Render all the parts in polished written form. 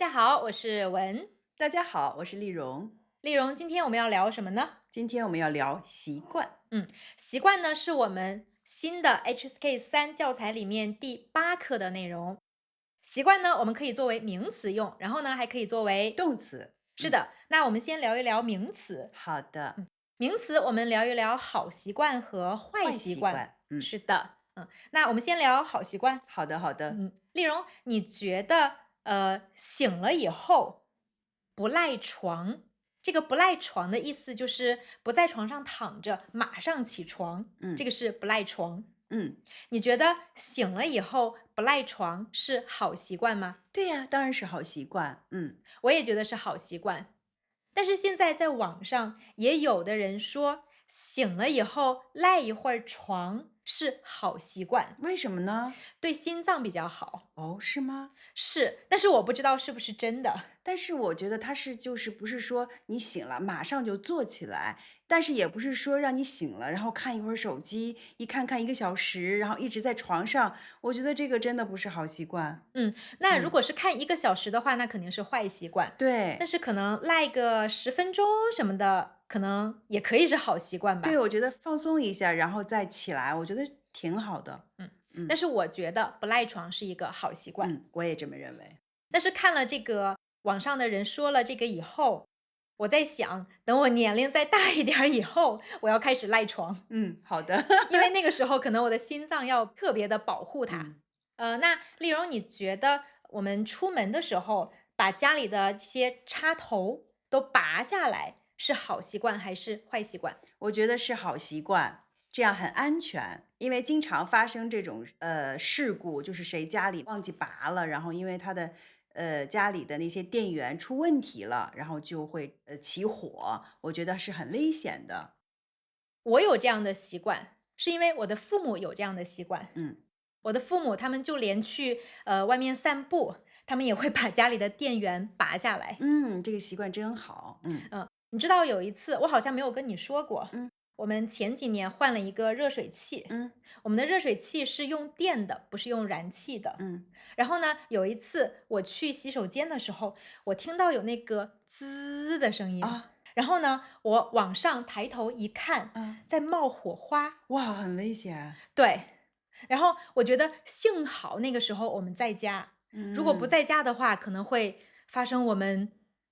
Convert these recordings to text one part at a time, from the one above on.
家好，我是文。大家好，我是丽蓉。丽蓉，今天我们要聊什么呢？今天我们要聊习惯。习惯呢是我们新的 HSK3 教材里面第8课的内容。习惯呢，我们可以作为名词用，然后呢还可以作为动词。是的，那我们先聊一聊名词。好的。名词我们聊一聊好习惯和坏习惯。是的，那我们先聊好习惯。好的，好的。丽蓉，你觉得醒了以后不赖床，这个不赖床的意思就是不在床上躺着，马上起床，这个是不赖床。你觉得醒了以后不赖床是好习惯吗？对呀，当然是好习惯。我也觉得是好习惯。但是现在在网上也有的人说，醒了以后赖一会儿床是好习惯，为什么呢？对心脏比较好。哦，是吗？是，但是我不知道是不是真的。但是我觉得它是不是说你醒了马上就坐起来，但是也不是说让你醒了然后看一会儿手机，一看1个小时，然后一直在床上，我觉得这个真的不是好习惯。那如果是看1个小时的话，那肯定是坏习惯。对。但是可能赖个10分钟什么的，可能也可以是好习惯吧。对，我觉得放松一下，然后再起来，我觉得挺好的。但是我觉得不赖床是一个好习惯。我也这么认为。但是看了这个网上的人说了这个以后，我在想，等我年龄再大一点以后，我要开始赖床。好的。因为那个时候可能我的心脏要特别的保护它。那丽蓉，你觉得我们出门的时候把家里的这些插头都拔下来是好习惯还是坏习惯？我觉得是好习惯，这样很安全。因为经常发生这种事故，就是谁家里忘记拔了，然后因为他的家里的那些电源出问题了，然后就会起火，我觉得是很危险的。我有这样的习惯，是因为我的父母有这样的习惯。我的父母他们就连去外面散步，他们也会把家里的电源拔下来。这个习惯真好。你知道有一次我好像没有跟你说过，我们前几年换了一个热水器。我们的热水器是用电的，不是用燃气的。然后呢，有一次我去洗手间的时候，我听到有那个滋的声音。然后呢，我往上抬头一看，在冒火花。哇，很危险。对，然后我觉得幸好那个时候我们在家，如果不在家的话，可能会发生我们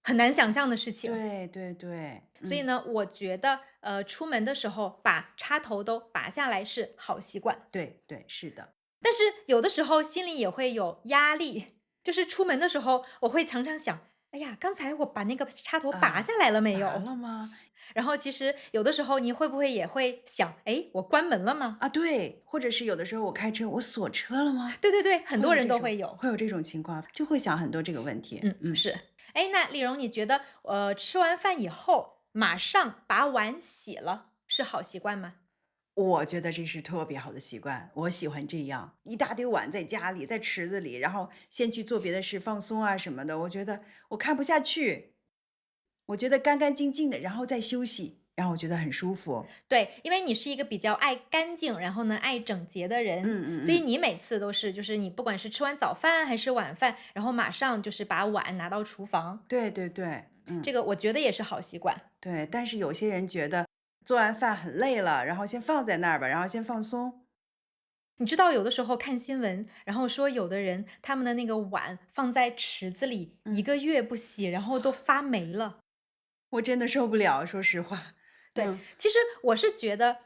很难想象的事情。对对对。所以呢，我觉得出门的时候把插头都拔下来是好习惯。对对，是的。但是有的时候心里也会有压力，就是出门的时候我会常常想，哎呀，刚才我把那个插头拔下来了没有？拔了吗？然后其实有的时候你会不会也会想，哎，我关门了吗？对，或者是有的时候我开车，我锁车了吗？对对对，很多人都会有。会有这种情况，就会想很多这个问题。是。哎，那丽蓉，你觉得吃完饭以后马上把碗洗了是好习惯吗？我觉得这是特别好的习惯，我喜欢这样，一大堆碗在家里，在池子里，然后先去做别的事，放松啊什么的。我觉得我看不下去，我觉得干干净净的，然后再休息，然后我觉得很舒服。对，因为你是一个比较爱干净，然后呢爱整洁的人，所以你每次都是，就是你不管是吃完早饭还是晚饭，然后马上就是把碗拿到厨房。对对对。这个我觉得也是好习惯。对，但是有些人觉得做完饭很累了，然后先放在那儿吧，然后先放松。你知道有的时候看新闻，然后说有的人他们的那个碗放在池子里1个月不洗，然后都发霉了。我真的受不了，说实话。对，其实我是觉得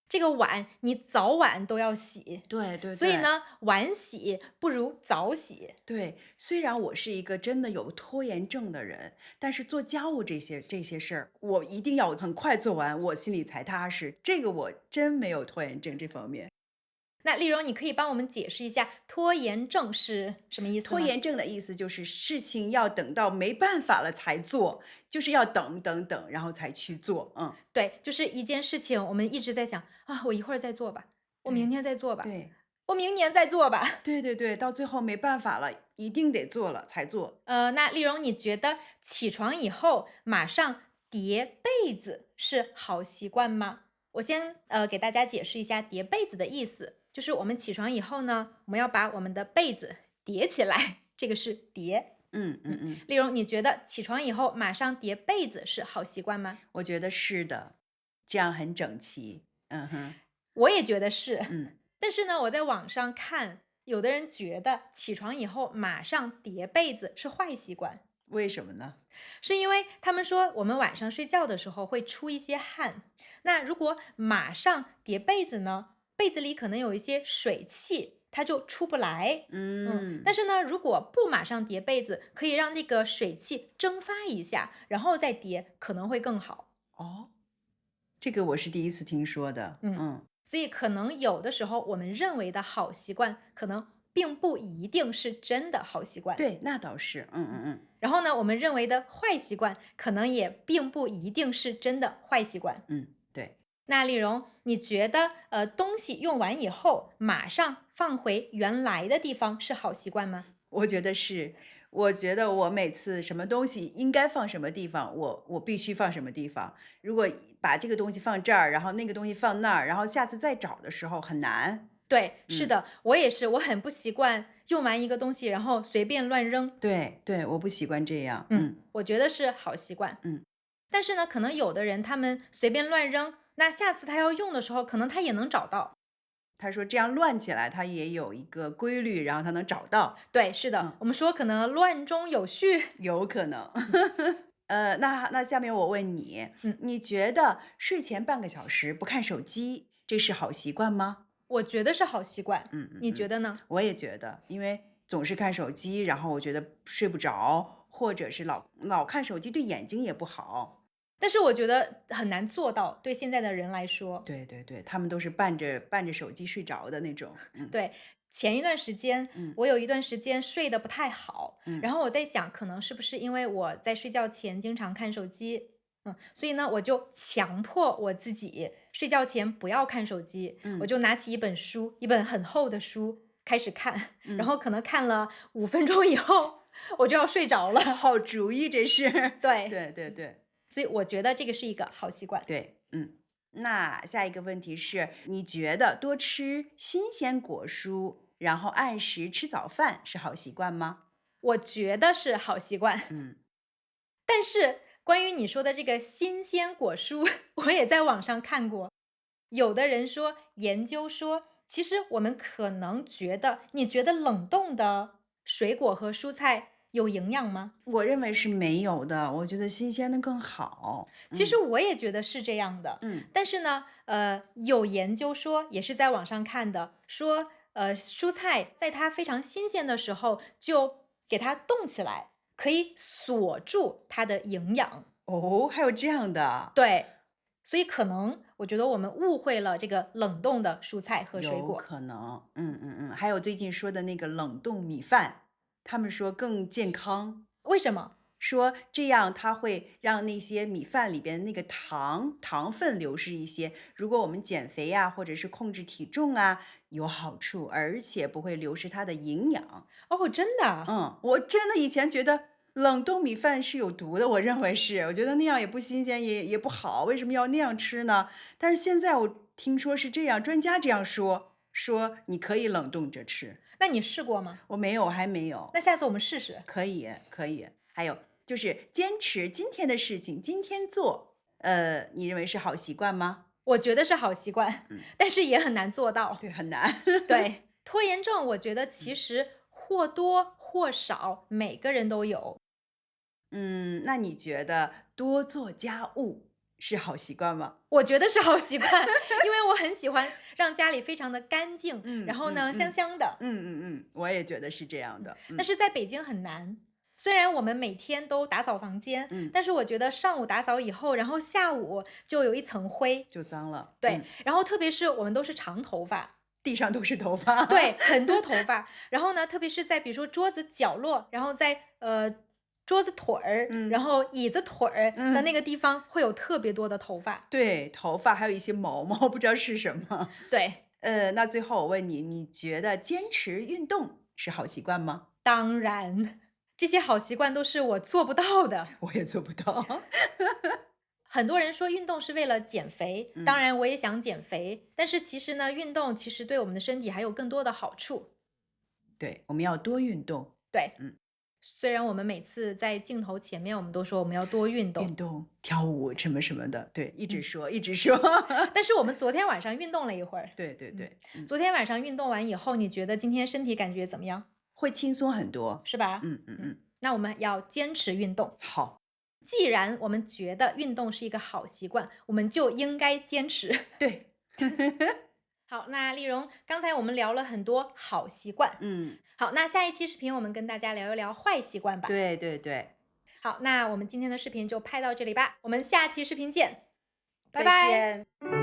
这个碗你早晚都要洗。对对对。所以呢，晚洗不如早洗。对，虽然我是一个真的有拖延症的人，但是做家务这些事儿，我一定要很快做完，我心里才踏实。这个我真没有拖延症这方面。那丽蓉，你可以帮我们解释一下拖延症是什么意思吗？拖延症的意思就是事情要等到没办法了才做，就是要等等等，然后才去做。对，就是一件事情，我们一直在想啊，我一会儿再做吧，我明天再做吧，对，我明年再做吧。对对对，到最后没办法了，一定得做了才做。那丽蓉，你觉得起床以后马上叠被子是好习惯吗？我先给大家解释一下叠被子的意思，就是我们起床以后呢，我们要把我们的被子叠起来，这个是叠。例如，你觉得起床以后马上叠被子是好习惯吗？我觉得是的，这样很整齐。我也觉得是。但是呢，我在网上看，有的人觉得起床以后马上叠被子是坏习惯。为什么呢？是因为他们说我们晚上睡觉的时候会出一些汗，那如果马上叠被子呢，被子里可能有一些水汽，它就出不来。但是呢，如果不马上叠被子，可以让那个水汽蒸发一下，然后再叠，可能会更好。哦，这个我是第一次听说的。所以可能有的时候我们认为的好习惯，可能并不一定是真的好习惯。对，那倒是。然后呢，我们认为的坏习惯，可能也并不一定是真的坏习惯。对。那丽蓉，你觉得东西用完以后马上放回原来的地方是好习惯吗？我觉得是，我觉得我每次什么东西应该放什么地方，我必须放什么地方。如果把这个东西放这儿，然后那个东西放那儿，然后下次再找的时候很难。对，是的，我也是，我很不习惯用完一个东西然后随便乱扔。对，我不习惯这样。我觉得是好习惯。但是呢，可能有的人他们随便乱扔，那下次他要用的时候，可能他也能找到。他说这样乱起来，他也有一个规律，然后他能找到。对，是的，我们说可能乱中有序。有可能。那下面我问你，你觉得睡前半个小时不看手机，这是好习惯吗？我觉得是好习惯。你觉得呢？我也觉得，因为总是看手机，然后我觉得睡不着，或者是老看手机对眼睛也不好。但是我觉得很难做到，对现在的人来说。对，他们都是伴着手机睡着的那种。对，前一段时间，我有一段时间睡得不太好，然后我在想，可能是不是因为我在睡觉前经常看手机，所以呢，我就强迫我自己睡觉前不要看手机，我就拿起一本书，一本很厚的书开始看，然后可能看了5分钟以后，我就要睡着了。好主意，这是。对。所以我觉得这个是一个好习惯。对。那下一个问题是，你觉得多吃新鲜果蔬，然后按时吃早饭是好习惯吗？我觉得是好习惯。但是关于你说的这个新鲜果蔬，我也在网上看过，有的人说，研究说，其实我们可能觉得，你觉得冷冻的水果和蔬菜有营养吗？我认为是没有的，我觉得新鲜的更好。其实我也觉得是这样的。但是呢，有研究说，也是在网上看的，说，蔬菜在它非常新鲜的时候，就给它冻起来，可以锁住它的营养。哦，还有这样的？对，所以可能我觉得我们误会了这个冷冻的蔬菜和水果。有可能。还有最近说的那个冷冻米饭，他们说更健康。为什么？说这样它会让那些米饭里边那个糖分流失一些，如果我们减肥啊，或者是控制体重啊，有好处，而且不会流失它的营养。哦，真的？我真的以前觉得冷冻米饭是有毒的，我认为是，我觉得那样也不新鲜，也不好，为什么要那样吃呢？但是现在我听说是这样，专家这样说你可以冷冻着吃。那你试过吗？我没有，还没有。那下次我们试试。可以。还有就是坚持今天的事情，今天做，你认为是好习惯吗？我觉得是好习惯，但是也很难做到。对，很难。对，拖延症，我觉得其实或多或少每个人都有。那你觉得多做家务是好习惯吗？我觉得是好习惯，因为我很喜欢让家里非常的干净，然后呢，香香的。我也觉得是这样的。但是在北京很难。虽然我们每天都打扫房间，但是我觉得上午打扫以后，然后下午就有一层灰，就脏了。对，然后特别是我们都是长头发，地上都是头发。对，很多头发。然后呢，特别是在比如说桌子角落，然后在桌子腿儿，然后椅子腿儿的那个地方会有特别多的头发。对，头发还有一些毛毛，不知道是什么。对。那最后我问你，你觉得坚持运动是好习惯吗？当然，这些好习惯都是我做不到的。我也做不到。很多人说运动是为了减肥，当然我也想减肥，但是其实呢，运动其实对我们的身体还有更多的好处。对，我们要多运动。对，虽然我们每次在镜头前面，我们都说我们要多运动，运动、跳舞什么什么的，对，一直说，一直说。但是我们昨天晚上运动了一会儿。对对对，昨天晚上运动完以后，你觉得今天身体感觉怎么样？会轻松很多，是吧？那我们要坚持运动。好，既然我们觉得运动是一个好习惯，我们就应该坚持。对。好，那丽蓉，刚才我们聊了很多好习惯，好，那下一期视频我们跟大家聊一聊坏习惯吧。对对对，好，那我们今天的视频就拍到这里吧，我们下期视频见，拜再拜。见。